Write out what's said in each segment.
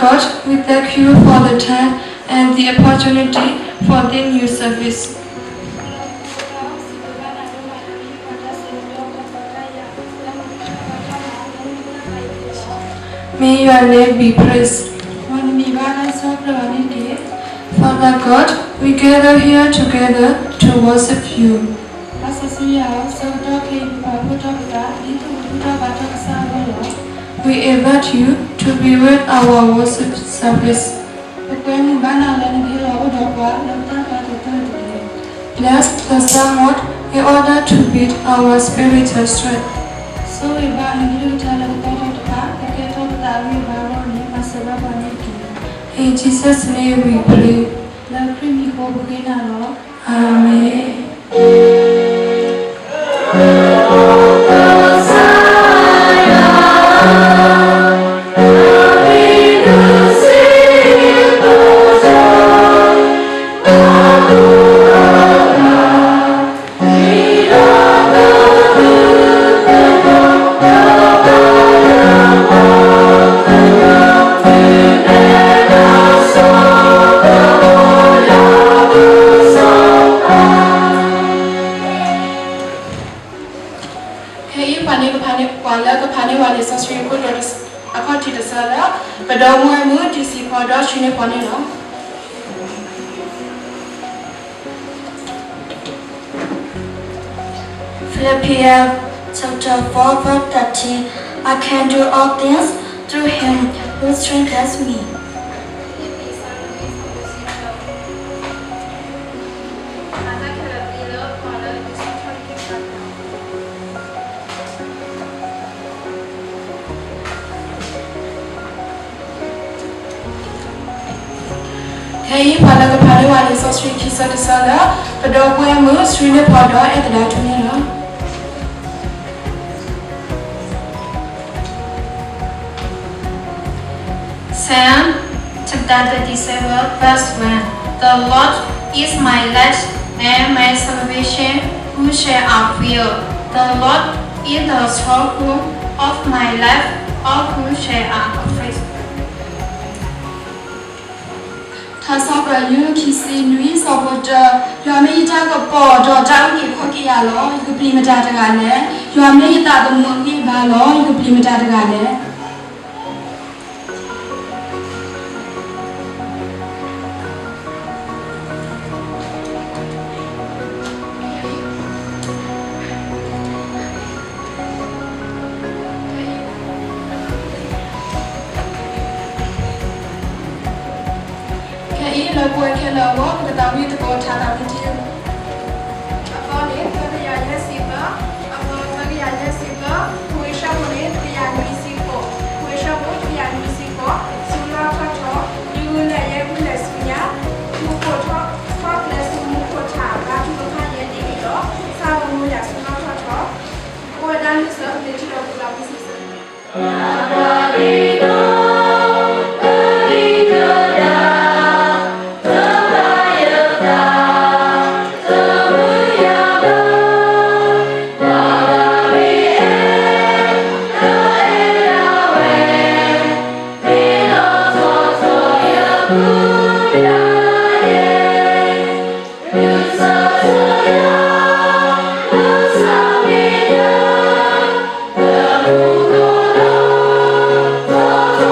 God, we thank you for the time and the opportunity for the new service. May your name be praised. Father God, we gather here together to worship you. We invite you to be with our worship service. Bless the somewhat in order to build our spiritual strength. In Jesus' name we pray. Amen. Philippians chapter 4 verse 13. I can do all things through him who strengthens me. Hey, Palaga Palawa is also Kisa the Sala, but dog where moves really Pada at the Latumina. Psalm chapter 37 verse 1. The Lord is my light and my salvation, who shall I fear? The Lord is the stronghold of my life, of who shall I afraid? Tasabra you kisi nui saboda yamita ka po do jang ki khoki ya lo yu pli mata ta ga le yamita the mo ki ba lo yu pli mata ta ga le lo boy ke lo wo ka ta wi to ko tha ta wi ti apa ne ka ya ya si ba apa ka ya ya si ba ku sha mo ne ka ya ni si ko ku sha mo ka ya ni si ko su la ka tho yu le ye ku le su ya ku ko tho fa le su mu ko tha ba tu ka ye ni lo sa mo ya su la ka tho ko dan ni sa le ti lo ku la ku si sa Oh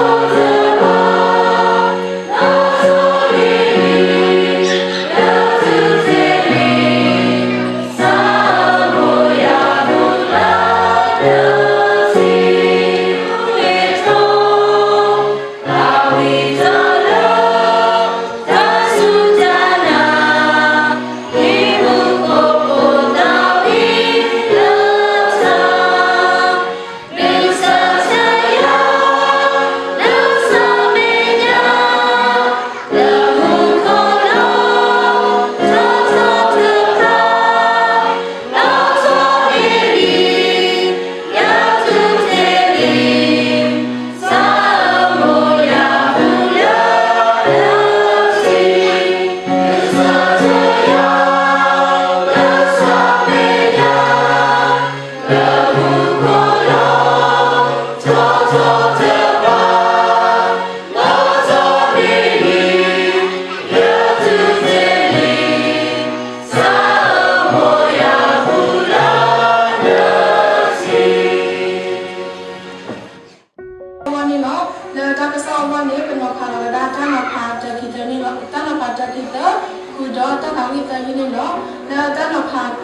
done of heart,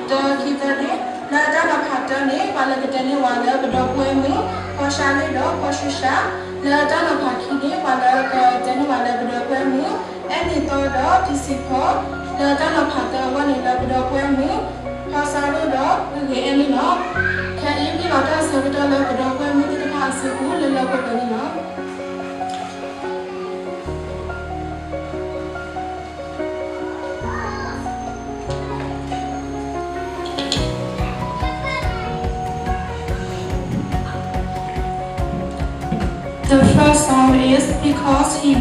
the kitani, the done of heart, while the Danny while the dog wemi, or shiny dog, or shisha, the done of hakini, while the Danny while the dog wemi, and the third dog, disciple, the done of heart, one in the dog wemi, Pasado dog, the any dog, can you be not as a little dog wemi to the past, the local penny. The first sound is because he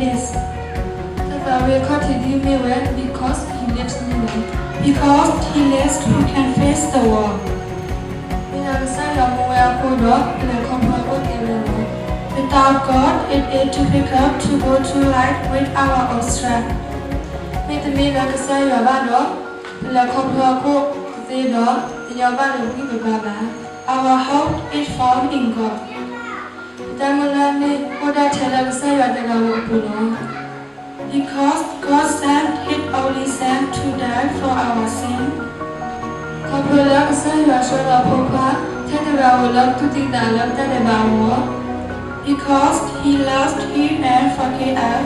lives. The vowel continue me well because he lives me well. Because he lives, you can face the world. Without God, it is difficult to go to life with our own strength. Our hope is found in God. Because God sent His only Son to die for our sin. Because He loves Him and forgave us.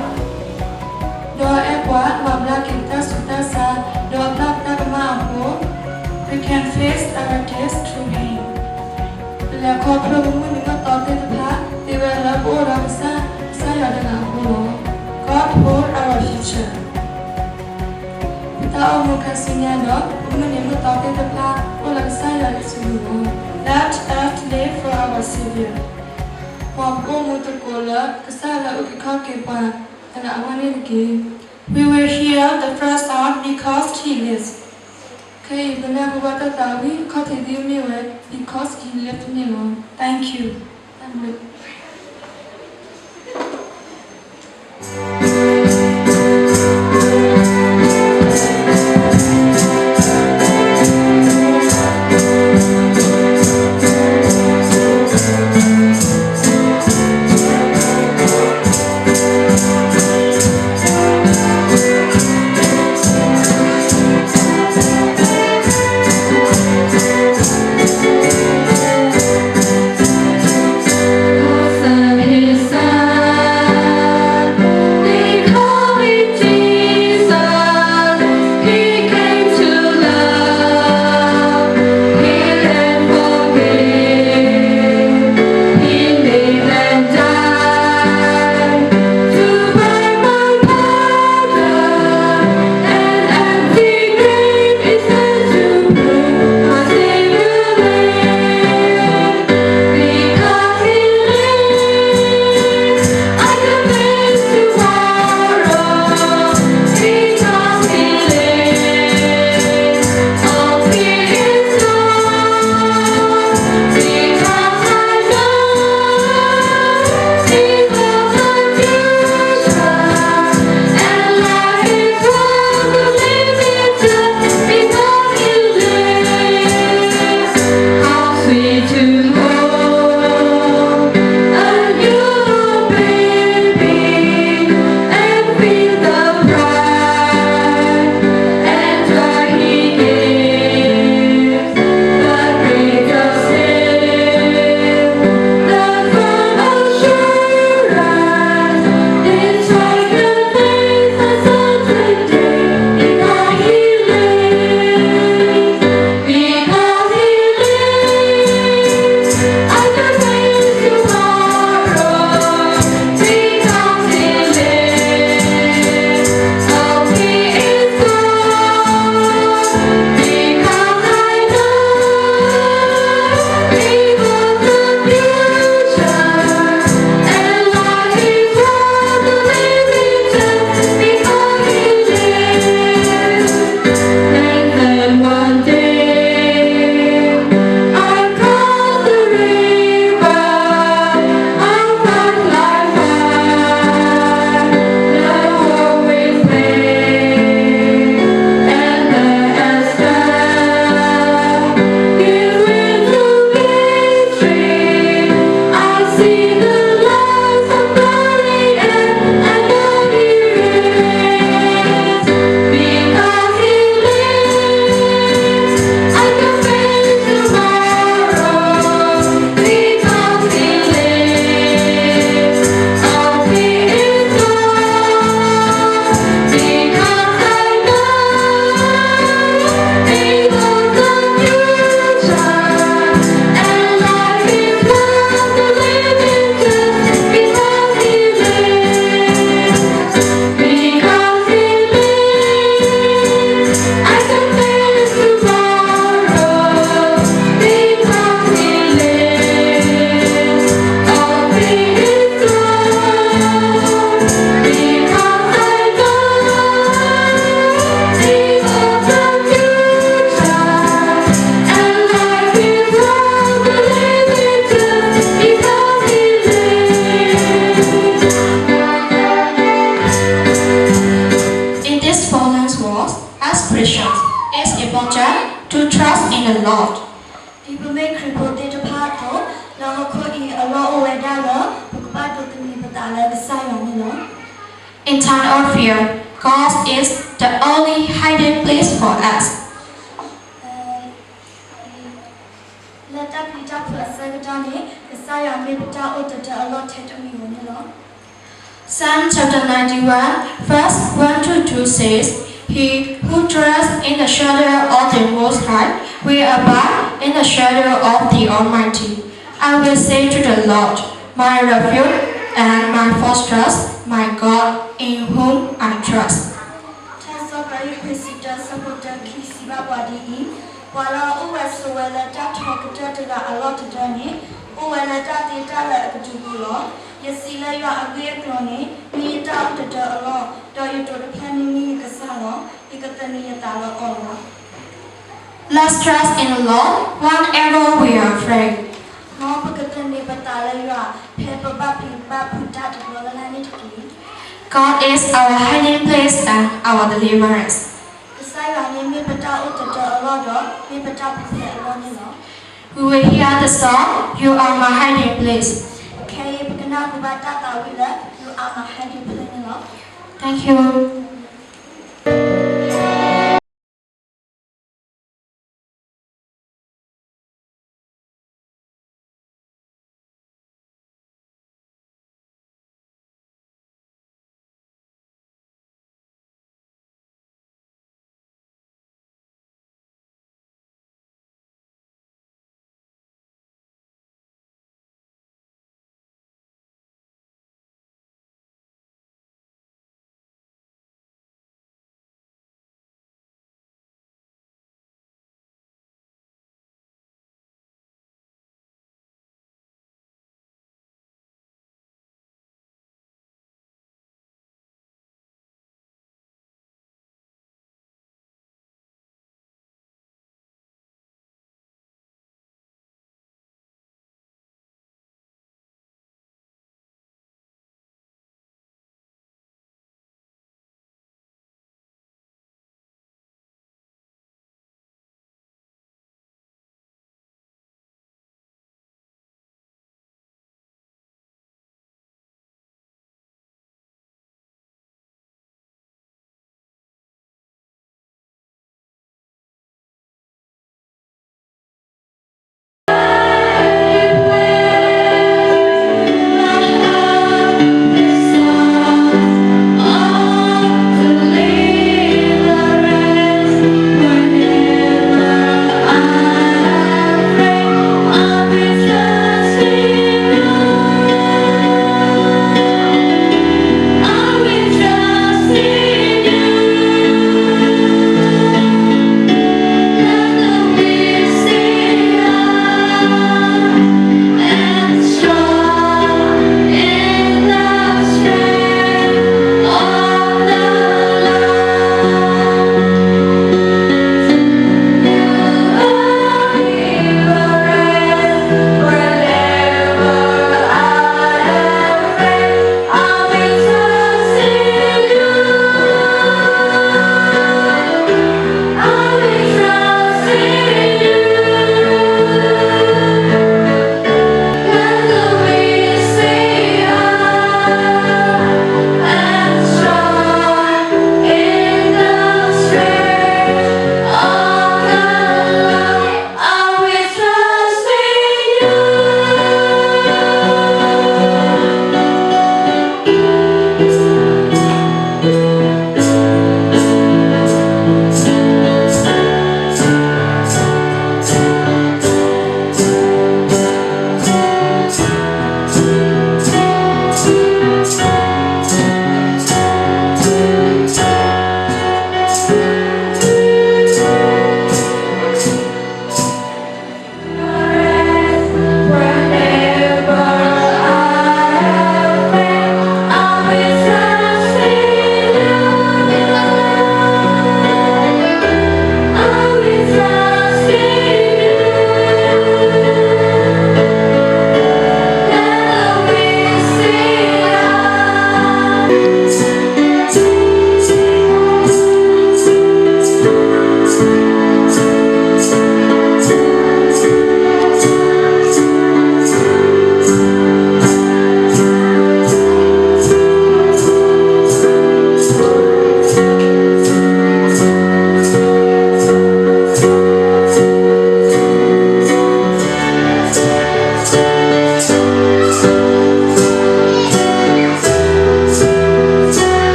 We can face our test through Him. God hold our future. Let us live for our Savior. We will hear the first sound because He lives. Because He left me alone. Thank you. In time of fear, God is the only hiding place for us. Psalm chapter 91, verse 1 to 2 says, He who dwells in the shadow of the Most High will abide in the shadow of the Almighty. I will say to the Lord, my refuge and my fortress, my God, in whom I trust. Let's trust in the Lord whenever we are afraid. God is our hiding place and our deliverance. We will hear the song, You Are My Hiding Place. Thank you.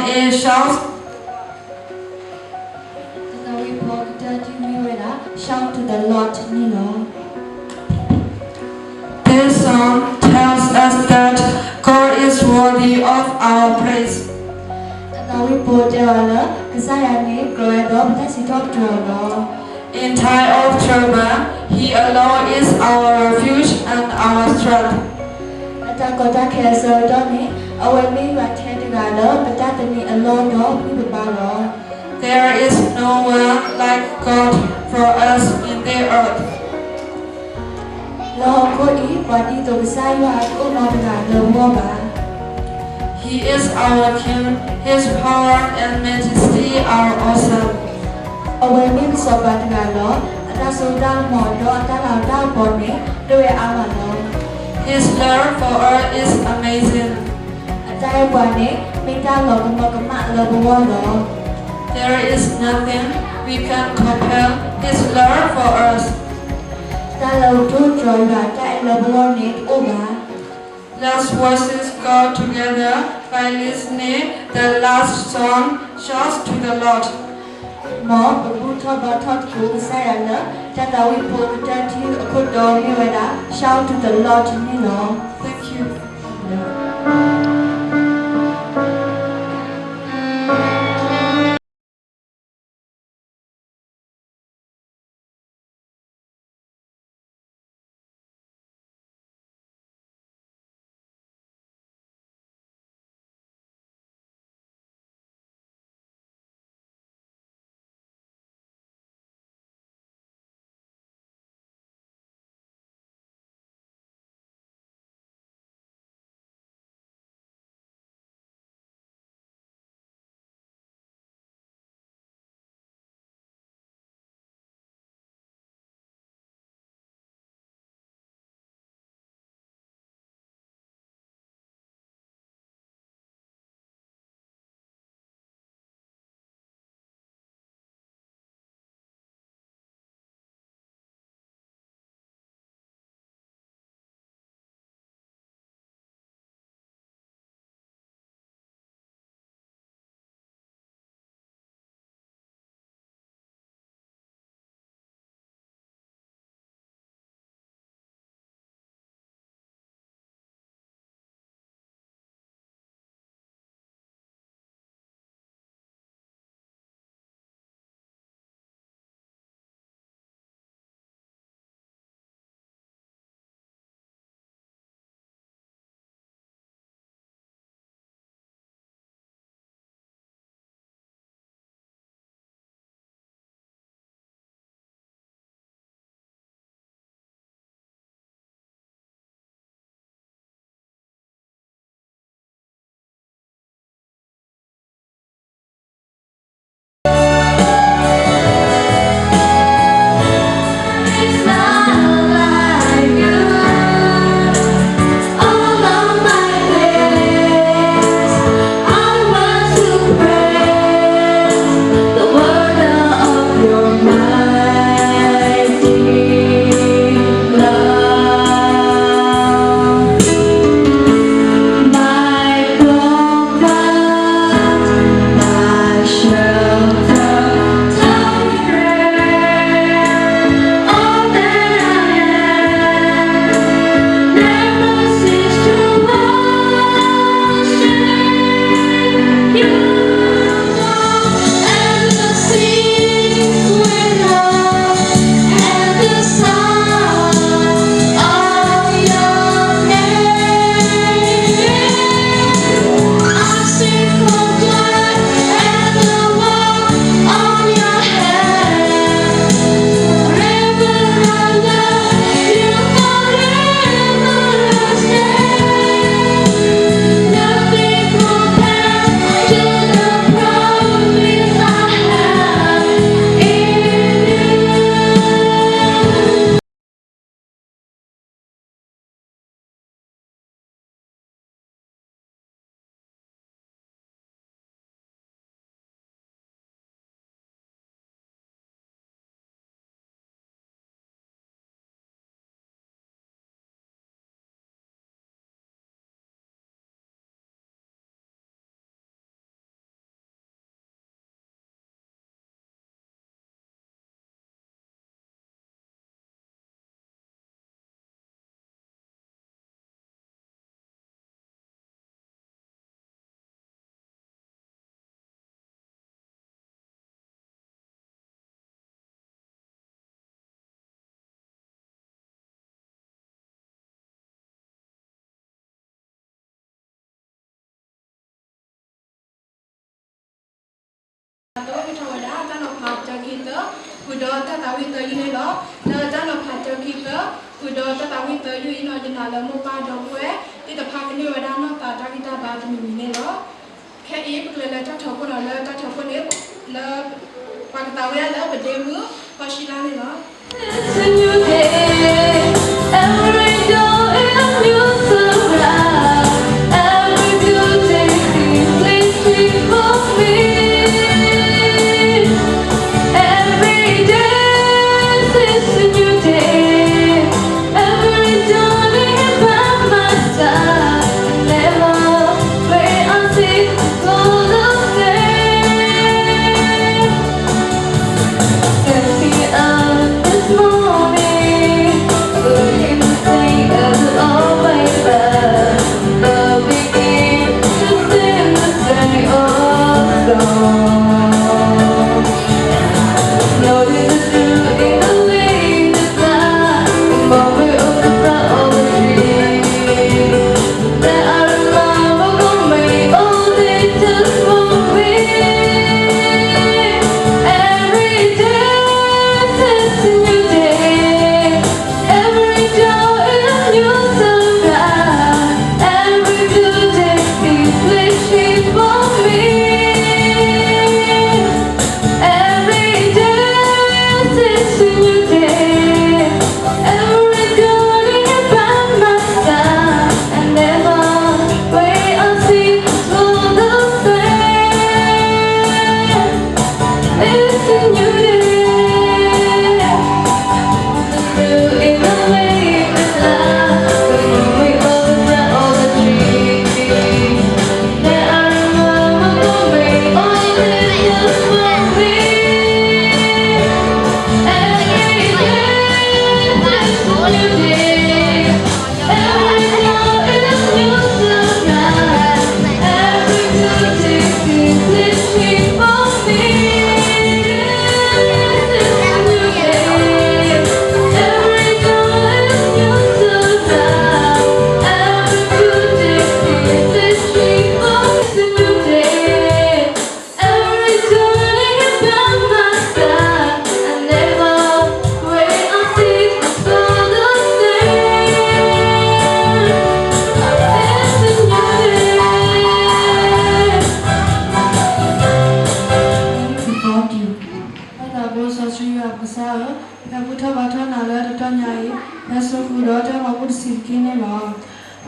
A shouts, Tatawi po Puthadue miweda shout to the Lord nilo. this song tells us that God is worthy of our praise. Tatawi po dewala kasaya ni groedo Puthadue dro. In time of trouble, He alone is our refuge and our strength. Atakota keso doni awemi wa tedgalo Puthadue alone do pibalo. There is no one like God for us in the earth. Lo ko I wadi to kasaya ko no dgalo mo ba. He is our King. His power and majesty are awesome. Awemi so ba dgalo ataso da mo do atala da boni do ya amalo. His love for us is amazing. Atai bani minta lo kama lo bo. There is nothing we can compare His love for us. Talo tu joy ba ta lo bo ni oba. Let's worship God together by listening the last song, Shouts to the Lord. Mo buta ba tot ku saya na tatawi po Puthadue ko do ni weda shout to the Lord ni lo. Thank you. Tôi cái trò đã ta nộp hạt cho khi tớ Vừa đó ta tạo viên tớ như này đó Nơ ta nộp hạt cho khi tớ Vừa đó ta tạo viên tớ như ý nói như là một ba đồ quế Thì tập hạt cái điều ở đó nó tạo ra cái ta bà cho mình này đó Khi ý bực là cho thầu con là cho thầu con nếu là và cái tàu ra lỡ bật đêm mưa và xí la này đó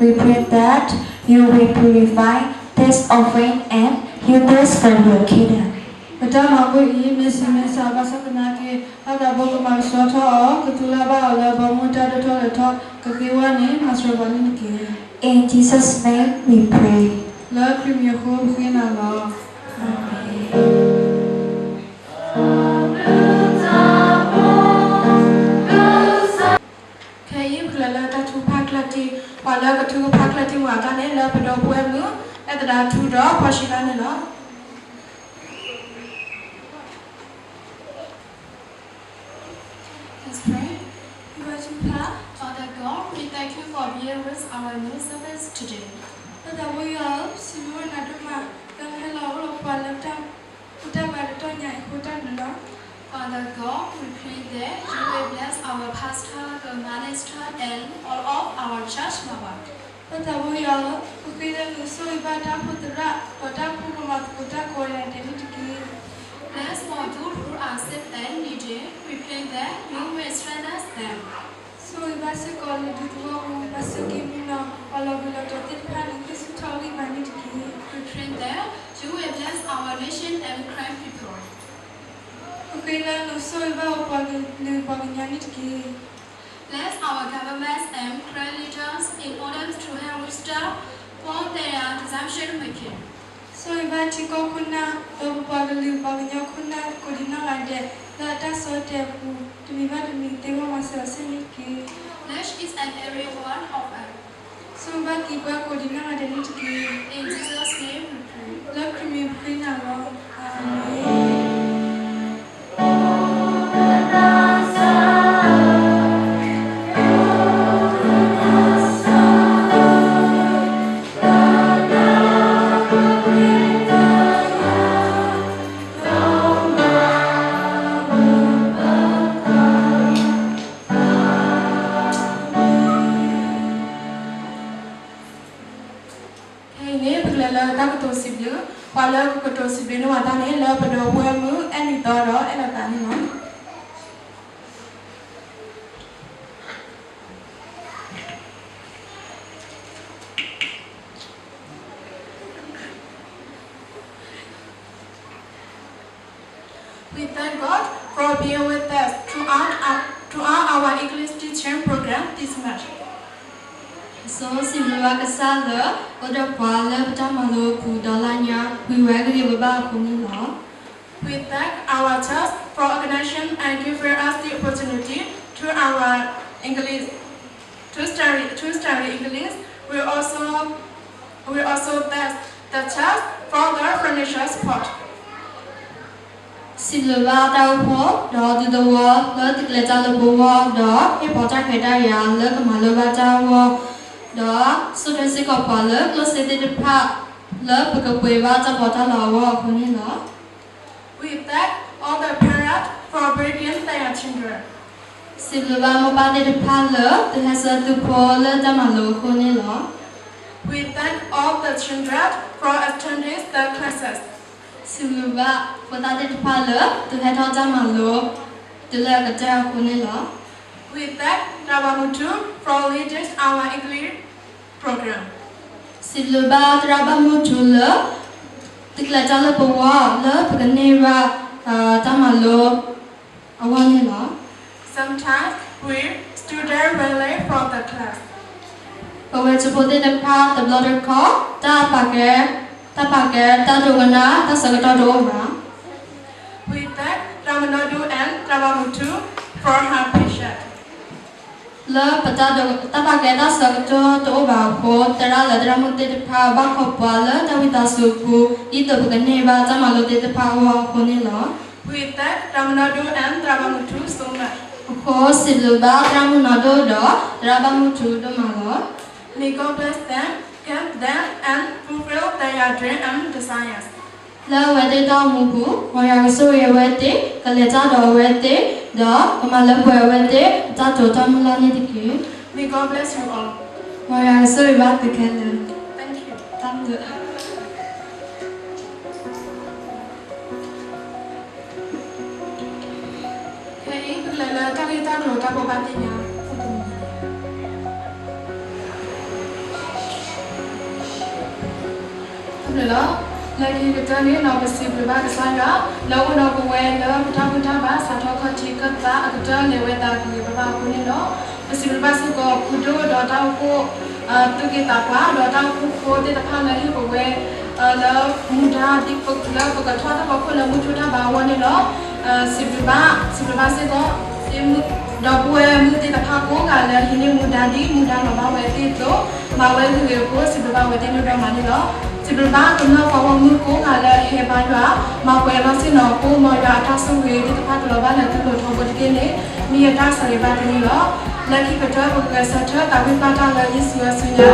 We pray that you will purify this offering and use this for your kingdom. Betul aku ini mesti sahabat sakna ke ada bawa masuk thau ketula ba ala bawa muda thau thau kekiwan ni masuk bani ke. In Jesus' name we pray. La premier ko khina la. Amen. Pada ketua pakla ti wata ne la pada buat mu, ada dah tu dah pasilan ne la. Let's pray. Father God, we thank you for being with our new service today. Pada buat semua nado ma, dan hello pada tam, kita pada tu nyai kita dulu. Father God, we pray that you will bless our pastor, the minister, and all of our church members. Pada buat, kita nusu ibadah putra, pada pumat putra korea demi tiki. Bless for those who are sick and needy. We pray that you will strengthen them. So ibadah sekolah dua ibadah sekimina, kalau bila jodoh paling kesulitan bani tiki. We pray that you will bless our nation and kind people. Kita nusu ibadah pagi nyani tiki. Bless our governments and creditors in order to help restore for their exemption making. So ibadah tiko kuna, pagi kuna kodina lade, lada so tepu, demi tengok masa seniki. Bless each and every one of us. So ibadah kodina lade ni tiki. In Jesus' name we pray. La krimi kuna lo. Amen. do si bino atani lo do wemu any toro and atani no. We thank God for being with us throughout our English teaching program this month. So Sibla Kasala, Oda Pala, Tamalo, Pudalanya, we were give about Kunila. We thank our church for organizing and giving us the opportunity to our English to study English. We also thank the church for their financial support. Sibla Taupo, Dog to the wall, Lord the Letter Boa, Dog, Hipota Kedaya, Look Malova Tower, Dog, so the sick of Pala, Close the park, Love Pukapueva, Tapota Lawa, Kunila. We thank all the parents for bringing their children. Sibla Mobile the Pala, the Hesa to Paul, Damalo, Kunila. We thank all the children for attending the classes. Sibla, Puthadue the Pala, the Head of Damalo, the Legata Kunila. We thank Rabamutu for leading our English program. Sibla, Rabamutula, the Glatala Bawa, Love, Ganera, Damalo, Awanila. Sometimes we students were late from the class. But we're supported the path, the blotter call, Tapake, Tadogana, Tasagatora. We thank Ramanadu and Rabamutu for her patience. Love, Tapake, Tasagato, Tobaco, Terra, Dramuti, the power, Bakopala, Tawita Supu, Ito Ganeva, Tamalo, the power, Honilla. We thank Ramanadu and Rabamutu so much. Of course, Sibla, Ramunado, Rabamutu, the Malo. May God bless them, give them, and fulfill their dream and desires. La wete da mubu, moya so ye wete, kaleta da wete, da, kamala wete, tato tamula nidiki. May God bless you all. Moya so ye wate kele. Thank you. Tamdu. Hey, lele tari taro tabo batinya. Lele. Lagi kita ni nak bersih berbahasa saya, lalu nak buat bertambah satu kali kita kita lewat lagi berbahasa ni lo bersih berbahasa ko kudo dah tahu ko tu kita apa dah tahu ko dia tak lagi buat lalu mudah dipuk lalu bukan thua tak ko lalu mudah bawa ni lo berbahasa ko dah buat mudah tak ko kalau ini mudah bawa itu bawa itu ko berbahasa ni dah mana lo. Sibla kuna kawa muko ngala hebaya mawela sino ko moya tasu we di tapat lo bala tulo thobo dikene ni ta sare ba ni lo laki kata ko sa tha ta wi pa ta la yesu sunya